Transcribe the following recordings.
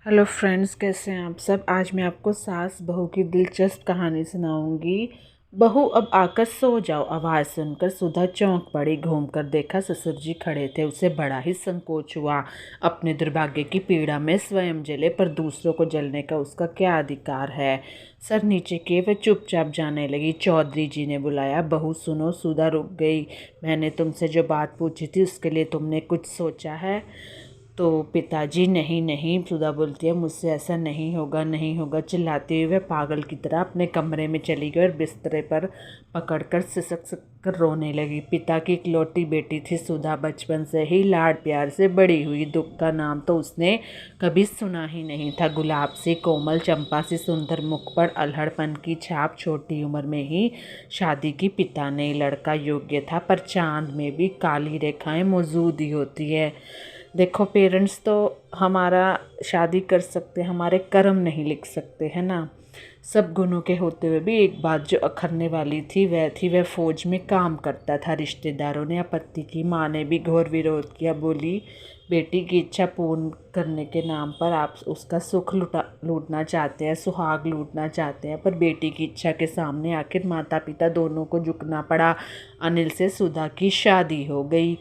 Hello friends, कैसे हैं आप सब। आज मैं आपको सास बहू की दिलचस्प कहानी सुनाऊंगी। बहू, अब आकर सो जाओ। आवाज़ सुनकर सुधा चौंक पड़ी। घूमकर देखा ससुर जी खड़े थे। उसे बड़ा ही संकोच हुआ। अपने दुर्भाग्य की पीड़ा में स्वयं जले, पर दूसरों को जलने का उसका क्या अधिकार है। सर नीचे किए वह चुपचाप जाने लगी। चौधरी जी ने बुलाया। बहू सुनो। सुधा रुक गई। मैंने तुमसे जो बात पूछी थी उसके लिए तुमने कुछ सोचा है? तो पिताजी, नहीं नहीं, सुधा बोलती है, मुझसे ऐसा नहीं होगा, नहीं होगा। चिल्लाती हुई वह पागल की तरह अपने कमरे में चली गई और बिस्तरे पर पकड़कर सिसक सिसक कर रोने लगी। पिता की इकलौती बेटी थी सुधा। बचपन से ही लाड प्यार से बड़ी हुई। दुख का नाम तो उसने कभी सुना ही नहीं था। गुलाब सी कोमल, चंपा सी सुंदर मुख पर अल्हड़पन की छाप। छोटी उम्र में ही शादी की पिता ने। लड़का योग्य था, पर चांद में भी काली रेखाएं मौजूद ही होती है। देखो, पेरेंट्स तो हमारा शादी कर सकते, हमारे कर्म नहीं लिख सकते, है ना। सब गुणों के होते हुए भी एक बात जो अखरने वाली थी वह फौज में काम करता था। रिश्तेदारों ने आपत्ति की। माँ ने भी घोर विरोध किया। बोली, बेटी की इच्छा पूर्ण करने के नाम पर आप उसका सुख लूटना चाहते हैं, सुहाग लूटना चाहते हैं। पर बेटी की इच्छा के सामने आखिर माता पिता दोनों को झुकना पड़ा। अनिल से सुधा की शादी हो गई।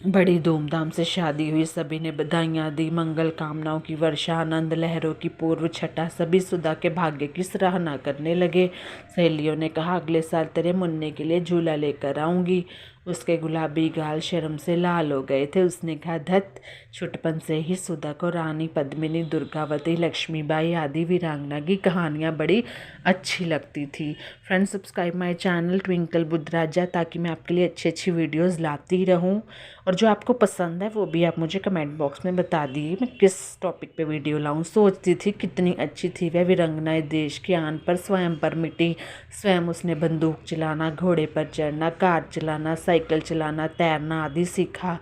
बड़ी धूमधाम से शादी हुई। सभी ने बधाइयाँ दी। मंगल कामनाओं की वर्षा, आनंद लहरों की पूर्व छटा। सभी सुधा के भाग्य की सराहना करने लगे। सहेलियों ने कहा, अगले साल तेरे मुन्ने के लिए झूला लेकर आऊँगी। उसके गुलाबी गाल शर्म से लाल हो गए थे। उसने कहा, धत, छुटपन से ही सुधा को रानी पद्मिनी, दुर्गावती, लक्ष्मीबाई आदि वीरांगना की कहानियाँ बड़ी अच्छी लगती थी। Friends, subscribe my channel Twinkle Buddhraja, ताकि मैं आपके लिए अच्छी अच्छी वीडियोज़ लाती रहूँ। और जो आपको पसंद है वो भी आप मुझे कमेंट बॉक्स में बता दिए मैं किस टॉपिक पे वीडियो लाऊं। सोचती थी कितनी अच्छी थी वह वीरांगना। देश की आन पर स्वयं पर मिटी। स्वयं उसने बंदूक चलाना, घोड़े पर चढ़ना, कार चलाना, साइकिल चलाना, तैरना आदि सीखा।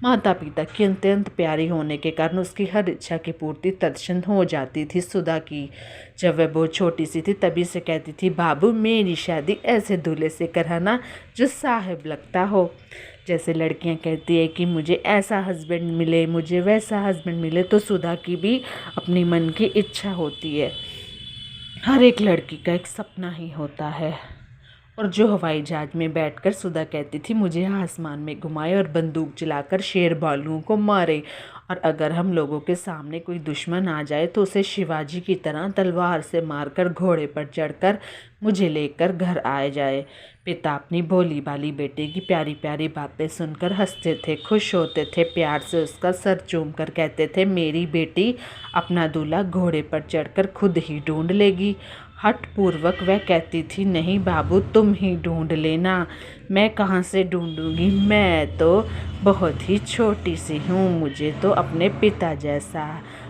माता पिता की अत्यंत प्यारी होने के कारण उसकी हर इच्छा की पूर्ति तत्क्षण हो जाती थी। सुधा की जब वह बहुत छोटी सी थी तभी से कहती थी, बाबू मेरी शादी ऐसे दूल्हे से कराना जो साहब लगता हो। जैसे लड़कियां कहती है कि मुझे ऐसा हस्बैंड मिले, मुझे वैसा हस्बैंड मिले, तो सुधा की भी अपनी मन की इच्छा होती है। हर एक लड़की का एक सपना ही होता है। और जो हवाई जहाज में बैठकर सुधा कहती थी, मुझे आसमान में घुमाए और बंदूक चलाकर शेर भालुओं को मारे। और अगर हम लोगों के सामने कोई दुश्मन आ जाए तो उसे शिवाजी की तरह तलवार से मारकर घोड़े पर चढ़कर मुझे लेकर घर आ जाए। पिता अपनी भोली भाली बेटे की प्यारी प्यारी बातें सुनकर हंसते थे, खुश होते थे। प्यार से उसका सर चूम कर कहते थे, मेरी बेटी अपना दूल्हा घोड़े पर चढ़कर खुद ही ढूंढ लेगी। हठपूर्वक वह कहती थी, नहीं बाबू, तुम ही ढूंढ लेना, मैं कहाँ से ढूंढूंगी, मैं तो बहुत ही छोटी सी हूँ, मुझे तो अपने पिता जैसा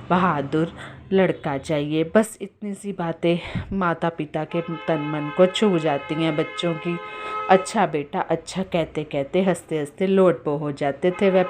बहादुर लड़का चाहिए। बस इतनी सी बातें माता पिता के तन मन को छू जाती हैं बच्चों की। अच्छा बेटा अच्छा कहते कहते हंसते हंसते लोट पो हो जाते थे वह।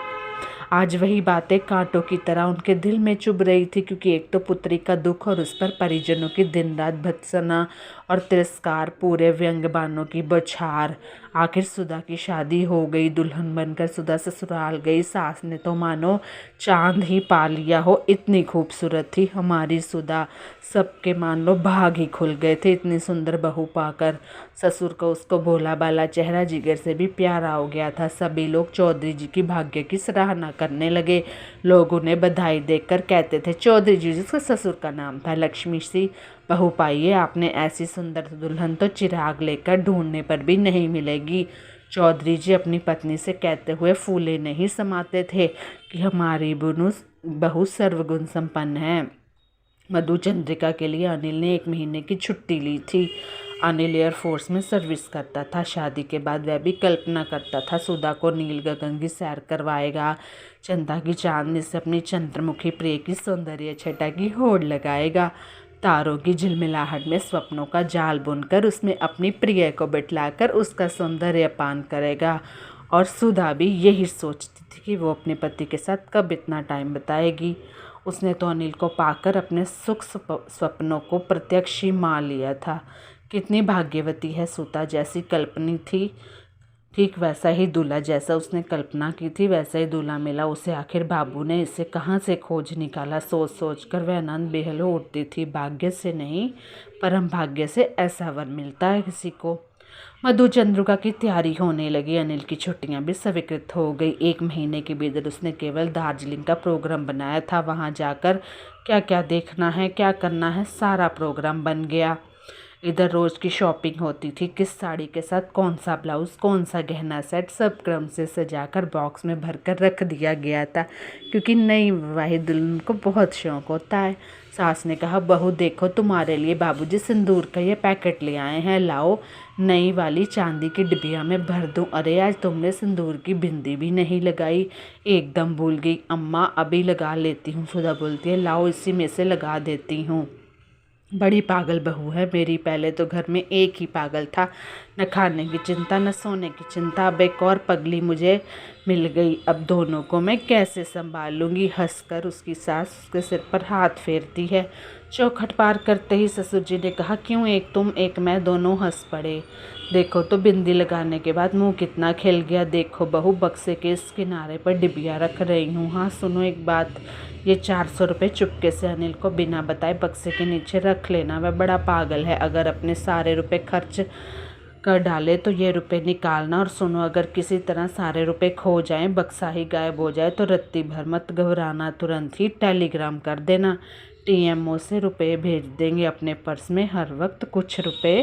आज वही बातें कांटों की तरह उनके दिल में चुभ रही थी, क्योंकि एक तो पुत्री का दुख और उस पर परिजनों की दिन रात भत्सना और तिरस्कार, पूरे व्यंग्यबानों की बौछार। आखिर सुधा की शादी हो गई। दुल्हन बनकर सुधा ससुराल गई। सास ने तो मानो चांद ही पा लिया हो, इतनी खूबसूरत थी हमारी सुधा। सबके मान लो भाग ही खुल गए थे इतनी सुंदर बहू पाकर। ससुर को उसको भोला भाला चेहरा जिगर से भी प्यारा हो गया था। सभी लोग चौधरी जी की भाग्य की सराहना करने लगे। लोग उन्हें बधाई देकर कहते थे, चौधरी जी, जिसका ससुर का नाम था लक्ष्मी सी बहू पाई है आपने। ऐसी सुंदर दुल्हन तो चिराग लेकर ढूंढने पर भी नहीं मिलेगी। चौधरी जी अपनी पत्नी से कहते हुए फूले नहीं समाते थे कि हमारी बहू सर्वगुण संपन्न है। मधु चंद्रिका के लिए अनिल ने 1 महीने की छुट्टी ली थी। अनिल एयरफोर्स में सर्विस करता था। शादी के बाद वह भी कल्पना करता था सुधा को नील गगन की सैर करवाएगा, चंदा की चांदनी से अपनी चंद्रमुखी प्रिय की सौंदर्य छटा की होड़ लगाएगा, तारों की झिलमिलाहट में स्वप्नों का जाल बुनकर उसमें अपनी प्रिय को बिठलाकर उसका सौंदर्य पान करेगा। और सुधा भी यही सोचती थी कि वो अपने पति के साथ कब इतना टाइम बिताएगी। उसने तो अनिल को पाकर अपने सुख स्वप्नों को प्रत्यक्ष ही मान लिया था। कितनी भाग्यवती है सुधा, जैसी कल्पनी थी ठीक वैसा ही दूल्हा जैसा उसने कल्पना की थी वैसा ही दूल्हा मिला उसे। आखिर बाबू ने इसे कहाँ से खोज निकाला, सोच सोच कर वह आनंद बेहल हो उठती थी। भाग्य से नहीं, परम भाग्य से ऐसा वर मिलता है किसी को। मधु चंद्रिका की तैयारी होने लगी। अनिल की छुट्टियां भी स्वीकृत हो गई। 1 महीने के भीतर उसने केवल दार्जिलिंग का प्रोग्राम बनाया था। वहां जाकर क्या क्या देखना है, क्या करना है, सारा प्रोग्राम बन गया। इधर रोज की शॉपिंग होती थी, किस साड़ी के साथ कौन सा ब्लाउज, कौन सा गहना सेट, सब क्रम से सजाकर बॉक्स में भरकर रख दिया गया था, क्योंकि नई विवाहित दुल्हन को बहुत शौक होता है। सास ने कहा, बहू देखो तुम्हारे लिए बाबूजी सिंदूर का ये पैकेट ले आए हैं, लाओ नई वाली चांदी की डिबिया में भर दूं। अरे आज तुमने सिंदूर की बिंदी भी नहीं लगाई। एकदम भूल गई अम्मा, अभी लगा लेती हूँ। सुधा बोलती है, लाओ इसी में से लगा देती हूँ। बड़ी पागल बहू है मेरी। पहले तो घर में एक ही पागल था, न खाने की चिंता न सोने की चिंता। अब एक और पगली मुझे मिल गई, अब दोनों को मैं कैसे संभाल लूँगी। हंसकर उसकी सास उसके सिर पर हाथ फेरती है। चौखट पार करते ही ससुर जी ने कहा, क्यों एक तुम एक मैं, दोनों हंस पड़े। देखो तो बिंदी लगाने के बाद मुंह कितना खिल गया। देखो बहू, बक्से के इस किनारे पर डिबिया रख रही हूँ। हाँ सुनो एक बात, ये 400 रुपये चुपके से अनिल को बिना बताए बक्से के नीचे रख लेना। वह बड़ा पागल है, अगर अपने सारे रुपए खर्च कर डाले तो ये रुपए निकालना। और सुनो, अगर किसी तरह सारे रुपए खो जाएं, बक्सा ही गायब हो जाए तो रत्ती भर मत घबराना, तुरंत ही टेलीग्राम कर देना। टीएमओ से रुपए भेज देंगे। अपने पर्स में हर वक्त कुछ रुपए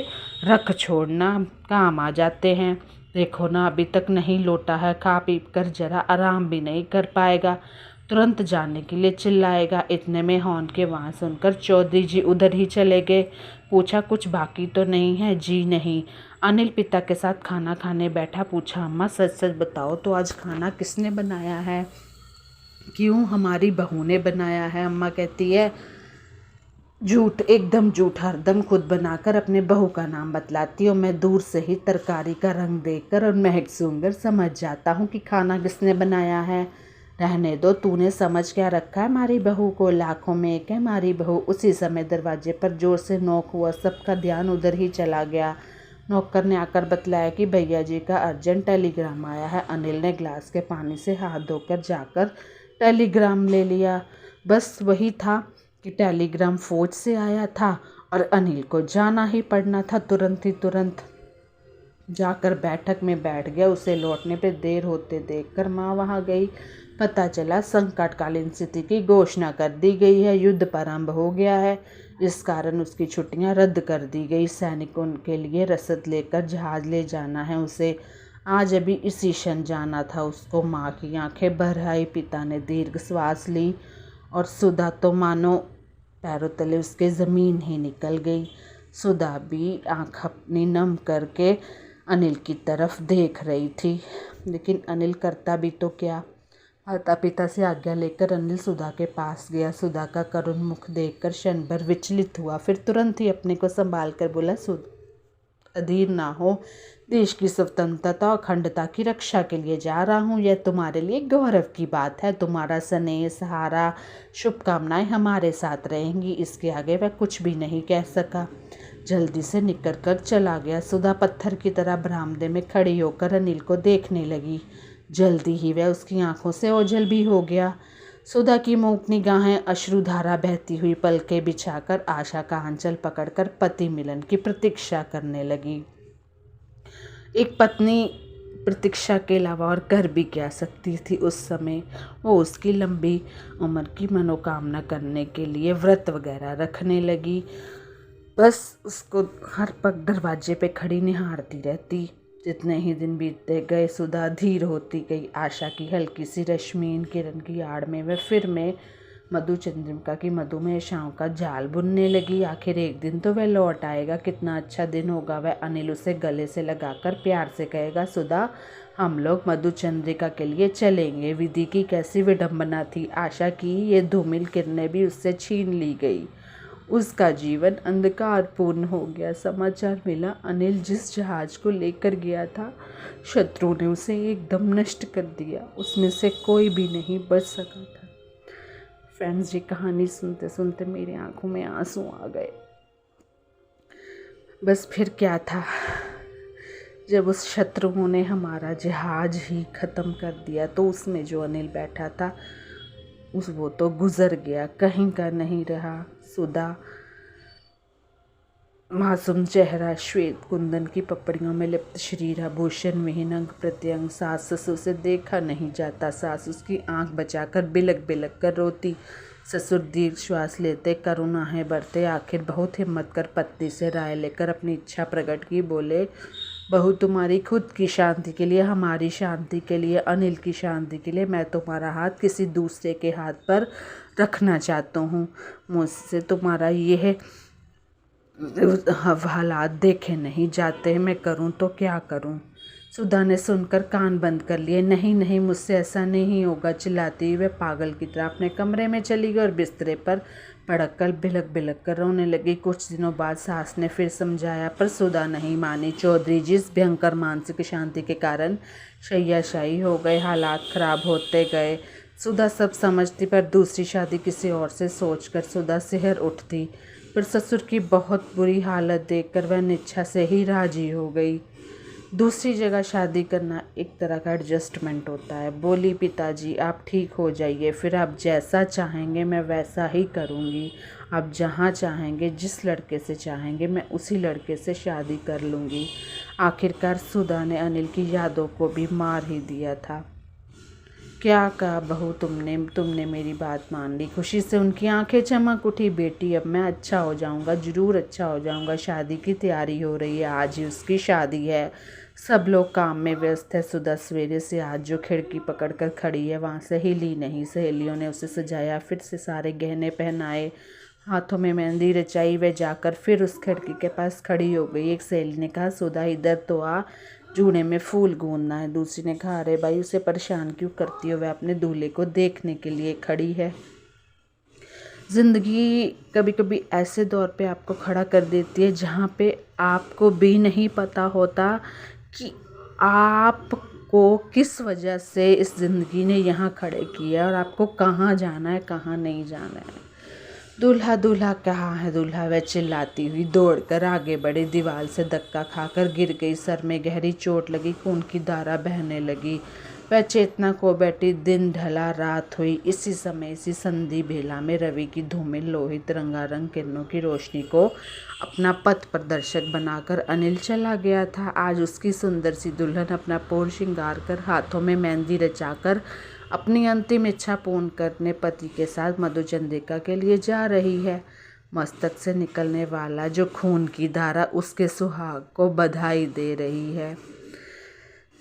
रख छोड़ना, काम आ जाते हैं। देखो ना, अभी तक नहीं लौटा है, खा पी कर जरा आराम भी नहीं कर पाएगा, तुरंत जाने के लिए चिल्लाएगा। इतने में हॉर्न के वहाँ सुनकर चौधरी जी उधर ही चले गए। पूछा, कुछ बाकी तो नहीं है? जी नहीं। अनिल पिता के साथ खाना खाने बैठा। पूछा, अम्मा सच सच बताओ तो आज खाना किसने बनाया है? क्यों, हमारी बहू ने बनाया है। अम्मा कहती है, झूठ, एकदम झूठ, हरदम खुद बनाकर अपने बहू का नाम बतलाती हूँ। मैं दूर से ही तरकारी का रंग देखकर और महक सूंघकर समझ जाता हूँ कि खाना किसने बनाया है। रहने दो, तूने समझ क्या रखा है हमारी बहू को, लाखों में एक है हमारी बहू। उसी समय दरवाजे पर जोर से नॉक हुआ। सबका ध्यान उधर ही चला गया। नौकर ने आकर बतलाया कि भैया जी का अर्जेंट टेलीग्राम आया है। अनिल ने गिलास के पानी से हाथ धोकर जाकर टेलीग्राम ले लिया। बस वही था कि टेलीग्राम फौज से आया था और अनिल को जाना ही पड़ना था। तुरंत जाकर बैठक में बैठ गया। उसे लौटने पे देर होते देखकर माँ वहाँ गई। पता चला संकटकालीन स्थिति की घोषणा कर दी गई है, युद्ध प्रारंभ हो गया है। इस कारण उसकी छुट्टियां रद्द कर दी गई। सैनिकों के लिए रसद लेकर जहाज ले जाना है उसे। आज अभी इसी क्षण जाना था उसको। माँ की आंखें भर आई। पिता ने दीर्घ श्वास ली और सुधा तो मानो पैरों तले उसके ज़मीन ही निकल गई। सुधा भी आँख अपनी नम करके अनिल की तरफ देख रही थी, लेकिन अनिल करता भी तो क्या। माता पिता से आज्ञा लेकर अनिल सुधा के पास गया। सुधा का करुण मुख देखकर क्षण भर विचलित हुआ, फिर तुरंत ही अपने को संभाल कर बोला, अधीर ना हो, देश की स्वतंत्रता और अखंडता की रक्षा के लिए जा रहा हूँ। यह तुम्हारे लिए गौरव की बात है। तुम्हारा स्नेह, सहारा, शुभकामनाएं हमारे साथ रहेंगी। इसके आगे वह कुछ भी नहीं कह सका। जल्दी से निकल कर चला गया। सुधा पत्थर की तरह बरामदे में खड़ी होकर अनिल को देखने लगी। जल्दी ही वह उसकी आंखों से ओझल भी हो गया। सुधा की मूक निगाहें अश्रुधारा बहती हुई पलकें बिछाकर आशा का आंचल पकड़कर पति मिलन की प्रतीक्षा करने लगी। एक पत्नी प्रतीक्षा के अलावा और कर भी क्या सकती थी उस समय। वो उसकी लंबी उम्र की मनोकामना करने के लिए व्रत वगैरह रखने लगी। बस उसको हर पग दरवाजे पे खड़ी निहारती रहती। जितने ही दिन बीतते गए सुधा धीर होती गई। आशा की हल्की सी रश्मीन किरण की आड़ में वह फिर में मधु चंद्रिका की मधुमेह शाम का जाल बुनने लगी। आखिर एक दिन तो वह लौट आएगा, कितना अच्छा दिन होगा। वह अनिल उसे गले से लगाकर प्यार से कहेगा, सुधा हम लोग मधु चंद्रिका के लिए चलेंगे। विधि की कैसी विडंबना थी। आशा की ये धूमिल किरणें भी उससे छीन ली गई। उसका जीवन अंधकारपूर्ण हो गया। समाचार मिला, अनिल जिस जहाज को लेकर गया था शत्रु ने उसे एकदम नष्ट कर दिया। उसमें से कोई भी नहीं बच सका था। फ्रेंड्स, ये कहानी सुनते सुनते मेरी आंखों में आंसू आ गए। बस फिर क्या था, जब उस शत्रुओं ने हमारा जहाज ही ख़त्म कर दिया तो उसमें जो अनिल बैठा था वो तो गुज़र गया, कहीं का नहीं रहा। सुधा मासूम चेहरा, श्वेत कुंदन की पपड़ियों में लिप्त शरीर, आभूषण विहीन अंग प्रत्यंग, सास ससुर से देखा नहीं जाता। सास उसकी आंख बचाकर बिलक बिलक कर रोती। ससुर दीर्घ श्वास लेते, करुणाएं बरते। आखिर बहुत हिम्मत कर पत्नी से राय लेकर अपनी इच्छा प्रकट की। बोले, बहू तुम्हारी खुद की शांति के लिए, हमारी शांति के लिए, अनिल की शांति के लिए मैं तुम्हारा हाथ किसी दूसरे के हाथ पर रखना चाहता हूँ। मुझसे तुम्हारा यह हालात देखे नहीं जाते, मैं करूं तो क्या करूं। सुधा ने सुनकर कान बंद कर लिए। नहीं नहीं, मुझसे ऐसा नहीं होगा, चिल्लाती हुई पागल की तरह अपने कमरे में चली गई और बिस्तरे पर पड़क कर बिलक बिलक कर रोने लगी। कुछ दिनों बाद सास ने फिर समझाया पर सुधा नहीं मानी। चौधरी जिस भयंकर मानसिक शांति के कारण शैय्याशायी हो गए, हालात खराब होते गए। सुधा सब समझती पर दूसरी शादी किसी और से सोचकर सुधा सिहर उठती। पर ससुर की बहुत बुरी हालत देखकर वह निच्छा से ही राजी हो गई। दूसरी जगह शादी करना एक तरह का एडजस्टमेंट होता है। बोली, पिताजी आप ठीक हो जाइए, फिर आप जैसा चाहेंगे मैं वैसा ही करूँगी। आप जहाँ चाहेंगे, जिस लड़के से चाहेंगे मैं उसी लड़के से शादी कर लूँगी। आखिरकार सुधा ने अनिल की यादों को भी मार ही दिया था। क्या कहा बहू, तुमने मेरी बात मान ली। खुशी से उनकी आंखें चमक उठी। बेटी अब मैं अच्छा हो जाऊंगा, ज़रूर अच्छा हो जाऊंगा। शादी की तैयारी हो रही है, आज ही उसकी शादी है। सब लोग काम में व्यस्त है। सुधा सवेरे से आज जो खिड़की पकड़ कर खड़ी है वहाँ से हिली नहीं। सहेलियों ने उसे सजाया, फिर से सारे गहने पहनाए, हाथों में मेहंदी रचाई। वह जाकर फिर उस खिड़की के पास खड़ी हो गई। एक सहेली ने कहा, सुधा इधर तो आ, जूड़े में फूल गूंदना है। दूसरी ने कहा, अरे भाई उसे परेशान क्यों करती हो, वह अपने दूल्हे को देखने के लिए खड़ी है। ज़िंदगी कभी कभी ऐसे दौर पे आपको खड़ा कर देती है जहाँ पे आपको भी नहीं पता होता कि आपको किस वजह से इस ज़िंदगी ने यहाँ खड़े किया और आपको कहाँ जाना है, कहाँ नहीं जाना है। दूल्हा दूल्हा कहाँ है दूल्हा, वह चिल्लाती हुई दौड़कर आगे बढ़ी। दीवार से धक्का खाकर गिर गई। सर में गहरी चोट लगी, खून की धारा बहने लगी। वह चेतना खो बैठी। दिन ढला, रात हुई। इसी समय इसी संधि बेला में रवि की धूमिल लोहित रंगारंग किरणों की रोशनी को अपना पथ प्रदर्शक बनाकर अनिल चला गया था। आज उसकी सुंदर सी दुल्हन अपना पूर्ण श्रृंगार कर, हाथों में मेहंदी रचाकर अपनी अंतिम इच्छा पूर्ण करने पति के साथ मधुचंद्रिका के लिए जा रही है। मस्तक से निकलने वाला जो खून की धारा उसके सुहाग को बधाई दे रही है।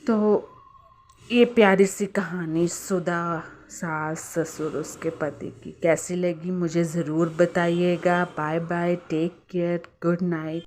तो ये प्यारी सी कहानी सुधा, सास, ससुर, उसके पति की कैसी लगी मुझे ज़रूर बताइएगा। Bye bye, take care, good night.